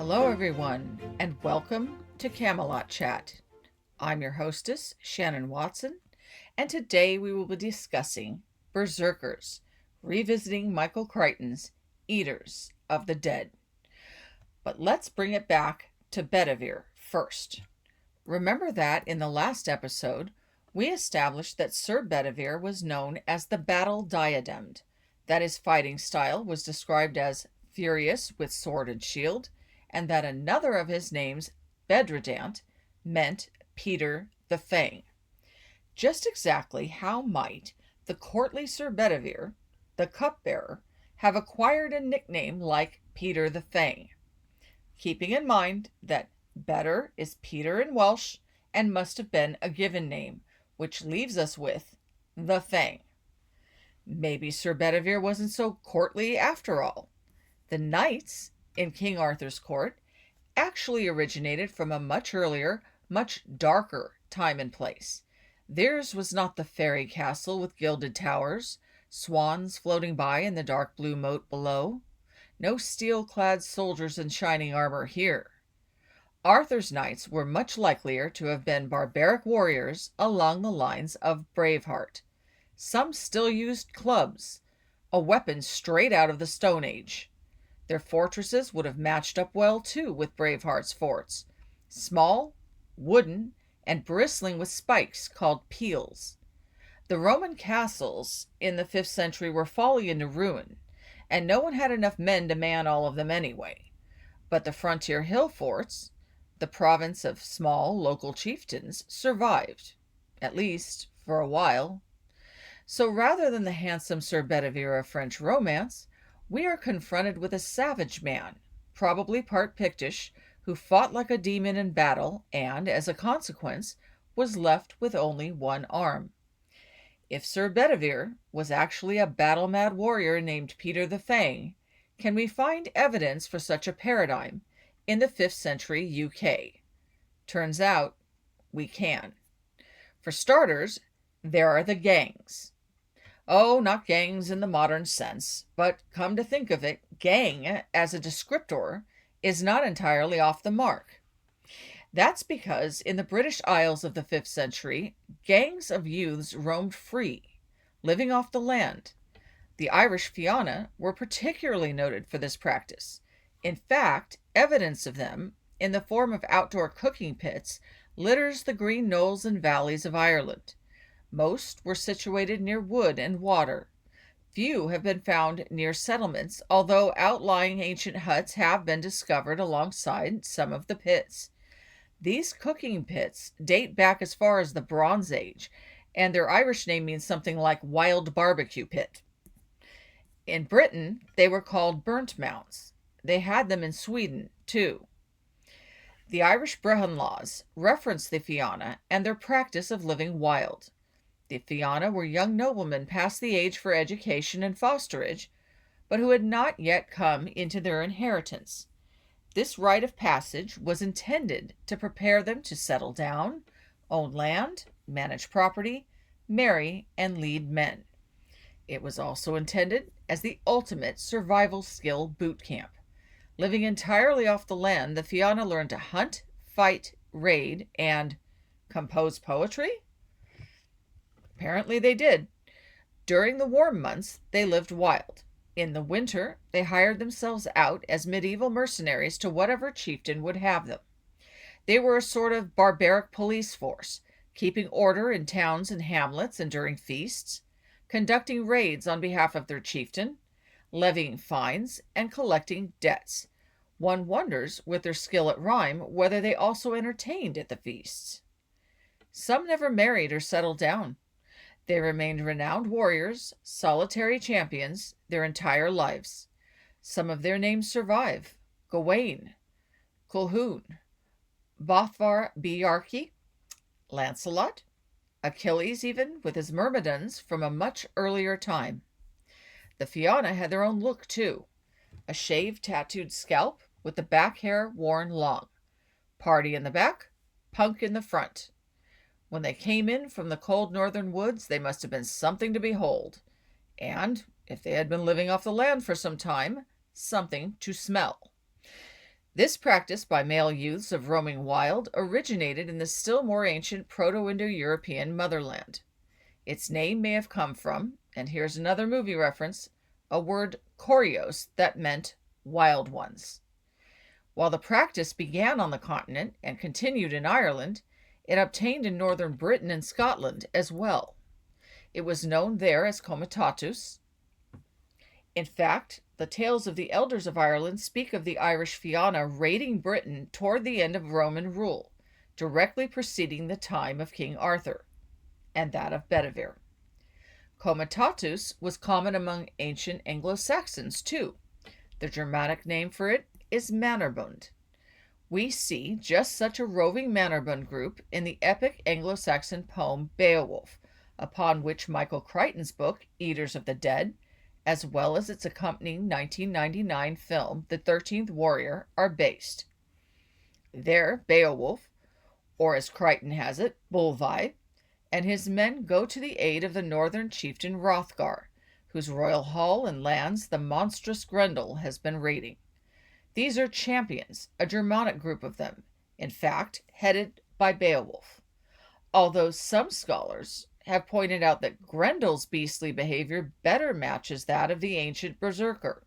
Hello, everyone, and welcome to Camelot Chat. I'm your hostess, Shannon Watson, and today we will be discussing Berserkers, revisiting Michael Crichton's Eaters of the Dead. But let's bring it back to Bedivere first. Remember that in the last episode, we established that Sir Bedivere was known as the Battle-Diademed, that his fighting style was described as furious with sword and shield, and that another of his names, Bedredant, meant Peter the Fang. Just exactly how might the courtly Sir Bedivere, the cupbearer, have acquired a nickname like Peter the Fang? Keeping in mind that better is Peter in Welsh and must have been a given name, which leaves us with the Fang. Maybe Sir Bedivere wasn't so courtly after all. The knights in King Arthur's court actually originated from a much earlier, much darker time and place. Theirs was not the fairy castle with gilded towers, swans floating by in the dark blue moat below. No steel-clad soldiers in shining armor here. Arthur's knights were much likelier to have been barbaric warriors along the lines of Braveheart. Some still used clubs, a weapon straight out of the Stone Age. Their fortresses would have matched up well, too, with Braveheart's forts. Small, wooden, and bristling with spikes called peels. The Roman castles in the 5th century were falling into ruin, and no one had enough men to man all of them anyway. But the frontier hill forts, the province of small local chieftains, survived, at least for a while. So rather than the handsome Sir Bedivere of French romance, we are confronted with a savage man, probably part Pictish, who fought like a demon in battle and, as a consequence, was left with only one arm. If Sir Bedivere was actually a battle-mad warrior named Peter the Fang, can we find evidence for such a paradigm in the 5th century UK? Turns out we can. For starters, there are the gangs. Oh, not gangs in the modern sense, but come to think of it, gang as a descriptor is not entirely off the mark. That's because in the British Isles of the 5th century, gangs of youths roamed free, living off the land. The Irish Fianna were particularly noted for this practice. In fact, evidence of them, in the form of outdoor cooking pits, litters the green knolls and valleys of Ireland. Most were situated near wood and water. Few have been found near settlements, although outlying ancient huts have been discovered alongside some of the pits. These cooking pits date back as far as the Bronze Age, and their Irish name means something like wild barbecue pit. In Britain, they were called burnt mounds. They had them in Sweden, too. The Irish Brehon laws reference the Fianna and their practice of living wild. The Fianna were young noblemen past the age for education and fosterage, but who had not yet come into their inheritance. This rite of passage was intended to prepare them to settle down, own land, manage property, marry, and lead men. It was also intended as the ultimate survival skill boot camp. Living entirely off the land, the Fianna learned to hunt, fight, raid, and compose poetry? Apparently they did. During the warm months, they lived wild. In the winter, they hired themselves out as medieval mercenaries to whatever chieftain would have them. They were a sort of barbaric police force, keeping order in towns and hamlets and during feasts, conducting raids on behalf of their chieftain, levying fines, and collecting debts. One wonders, with their skill at rhyme, whether they also entertained at the feasts. Some never married or settled down. They remained renowned warriors, solitary champions, their entire lives. Some of their names survive: Gawain, Colquhoun, Bothvar Bjarki, Lancelot, Achilles even, with his myrmidons from a much earlier time. The Fianna had their own look, too. A shaved, tattooed scalp with the back hair worn long. Party in the back, punk in the front. When they came in from the cold northern woods, they must have been something to behold. And, if they had been living off the land for some time, something to smell. This practice by male youths of roaming wild originated in the still more ancient Proto-Indo-European motherland. Its name may have come from, and here's another movie reference, a word "korios" that meant wild ones. While the practice began on the continent and continued in Ireland, it obtained in northern Britain and Scotland as well. It was known there as comitatus. In fact, the tales of the elders of Ireland speak of the Irish Fianna raiding Britain toward the end of Roman rule, directly preceding the time of King Arthur, and that of Bedivere. Comitatus was common among ancient Anglo-Saxons too. The Germanic name for it is Mannerbund. We see just such a roving Mannerbund group in the epic Anglo-Saxon poem Beowulf, upon which Michael Crichton's book Eaters of the Dead, as well as its accompanying 1999 film The 13th Warrior, are based. There, Beowulf, or as Crichton has it, Bolvi, and his men go to the aid of the northern chieftain Hrothgar, whose royal hall and lands the monstrous Grendel has been raiding. These are champions, a Germanic group of them, in fact, headed by Beowulf. Although some scholars have pointed out that Grendel's beastly behavior better matches that of the ancient Berserker.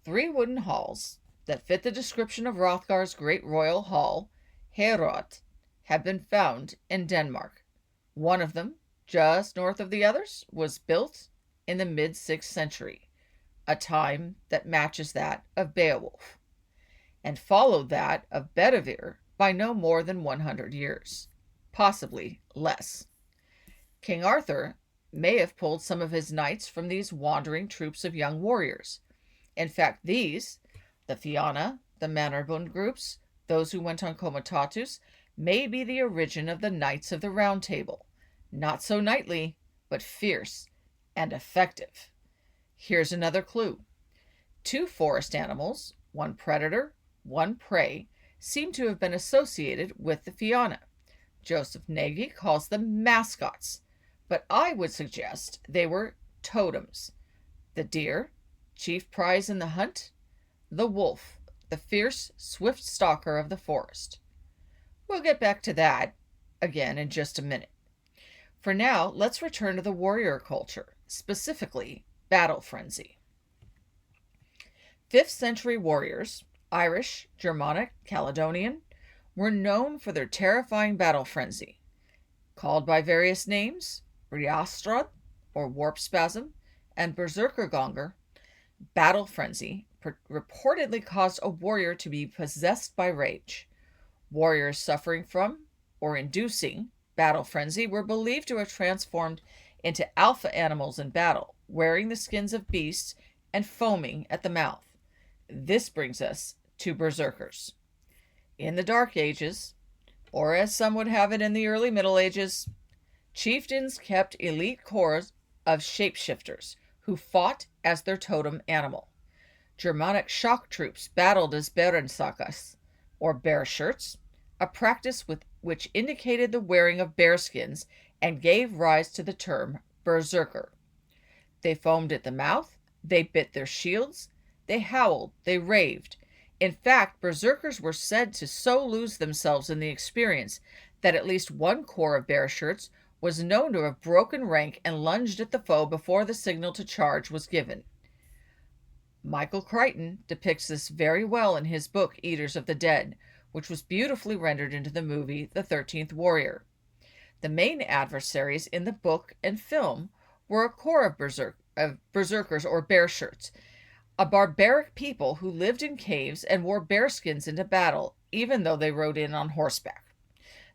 3 wooden halls that fit the description of Hrothgar's great royal hall, Heorot, have been found in Denmark. One of them, just north of the others, was built in the mid-6th century, a time that matches that of Beowulf, and followed that of Bedivere by no more than 100 years, possibly less. King Arthur may have pulled some of his knights from these wandering troops of young warriors. In fact, these, the Fianna, the Mannerbund groups, those who went on comitatus, may be the origin of the Knights of the Round Table, not so knightly, but fierce and effective. Here's another clue. 2 forest animals, one predator, one prey, seem to have been associated with the Fianna. Joseph Nagy calls them mascots, but I would suggest they were totems. The deer, chief prize in the hunt, the wolf, the fierce, swift stalker of the forest. We'll get back to that again in just a minute. For now, let's return to the warrior culture, specifically battle frenzy. 5th century warriors, Irish, Germanic, Caledonian, were known for their terrifying battle frenzy. Called by various names, Riastrad, or warp spasm, and Berserkergånger, battle frenzy reportedly caused a warrior to be possessed by rage. Warriors suffering from, or inducing, battle frenzy were believed to have transformed into alpha animals in battle, wearing the skins of beasts and foaming at the mouth. This brings us to Berserkers. In the Dark Ages, or as some would have it in the early Middle Ages, chieftains kept elite corps of shapeshifters who fought as their totem animal. Germanic shock troops battled as beran-sarcas, or bear shirts, a practice which indicated the wearing of bearskins and gave rise to the term berserker. They foamed at the mouth, they bit their shields, they howled, they raved. In fact, berserkers were said to so lose themselves in the experience that at least one corps of bear shirts was known to have broken rank and lunged at the foe before the signal to charge was given. Michael Crichton depicts this very well in his book Eaters of the Dead, which was beautifully rendered into the movie The 13th Warrior. The main adversaries in the book and film were a corps of berserkers or bear shirts, a barbaric people who lived in caves and wore bearskins into battle, even though they rode in on horseback.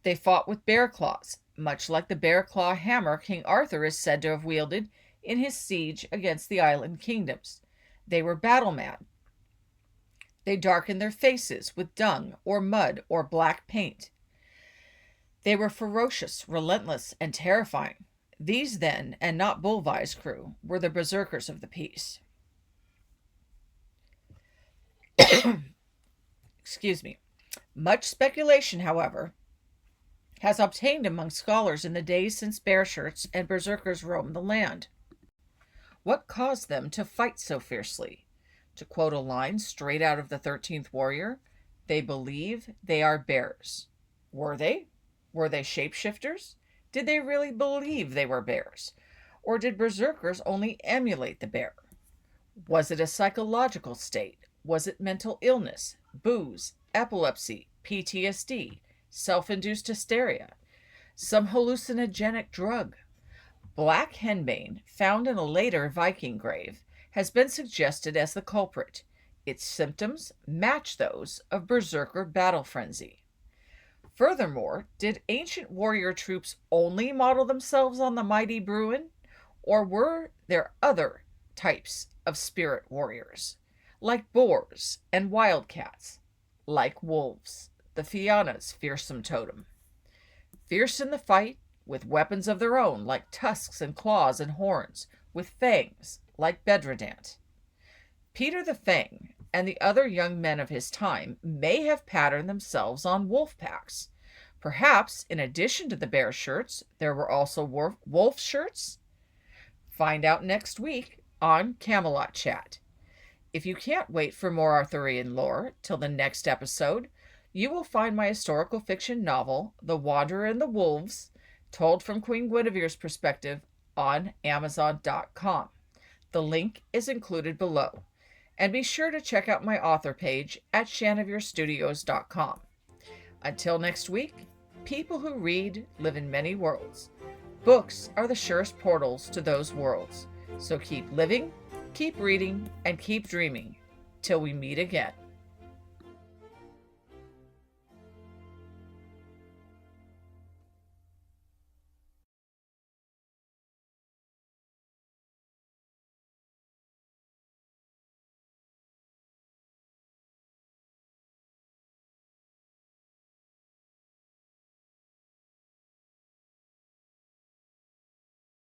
They fought with bear claws, much like the bear claw hammer King Arthur is said to have wielded in his siege against the island kingdoms. They were battle mad. They darkened their faces with dung or mud or black paint. They were ferocious, relentless, and terrifying. These then, and not Bolvi's crew, were the berserkers of the piece. Excuse me. Much speculation, however, has obtained among scholars in the days since bear shirts and berserkers roamed the land. What caused them to fight so fiercely? To quote a line straight out of the 13th Warrior, they believe they are bears. Were they? Were they shapeshifters? Did they really believe they were bears? Or did berserkers only emulate the bear? Was it a psychological state? Was it mental illness, booze, epilepsy, PTSD, self-induced hysteria, some hallucinogenic drug? Black henbane, found in a later Viking grave, has been suggested as the culprit. Its symptoms match those of berserker battle frenzy. Furthermore, did ancient warrior troops only model themselves on the mighty Bruin, or were there other types of spirit warriors, like boars and wildcats, like wolves, the Fianna's fearsome totem? Fierce in the fight, with weapons of their own, like tusks and claws and horns, with fangs, like Bedradant. Peter the Fang and the other young men of his time may have patterned themselves on wolf packs. Perhaps, in addition to the bear shirts, there were also wolf shirts? Find out next week on Camelot Chat. If you can't wait for more Arthurian lore till the next episode, you will find my historical fiction novel, The Wanderer and the Wolves, told from Queen Guinevere's perspective, on Amazon.com. The link is included below. And be sure to check out my author page at shanaverestudios.com. Until next week, people who read live in many worlds. Books are the surest portals to those worlds. So keep living, keep reading, and keep dreaming till we meet again.